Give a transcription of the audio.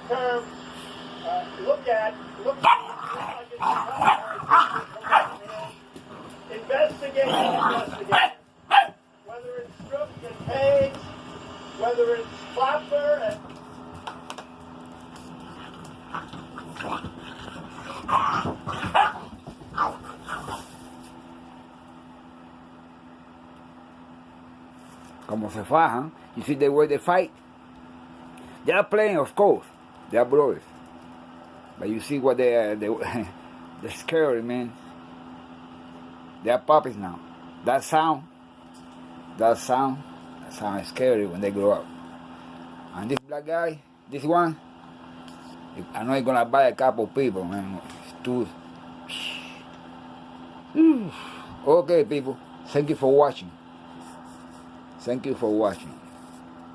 term look at investigate. Whether it's Stroop and Page, whether it's Klopper and como se fajan. You see the way they fight? They are playing, of course. They are brothers. But you see what they're scary, man. They are puppies now. That sound is scary when they grow up. And this black guy, this one, I know he's gonna buy a couple people, man. It's too... Okay, people. Thank you for watching. Thank you for watching.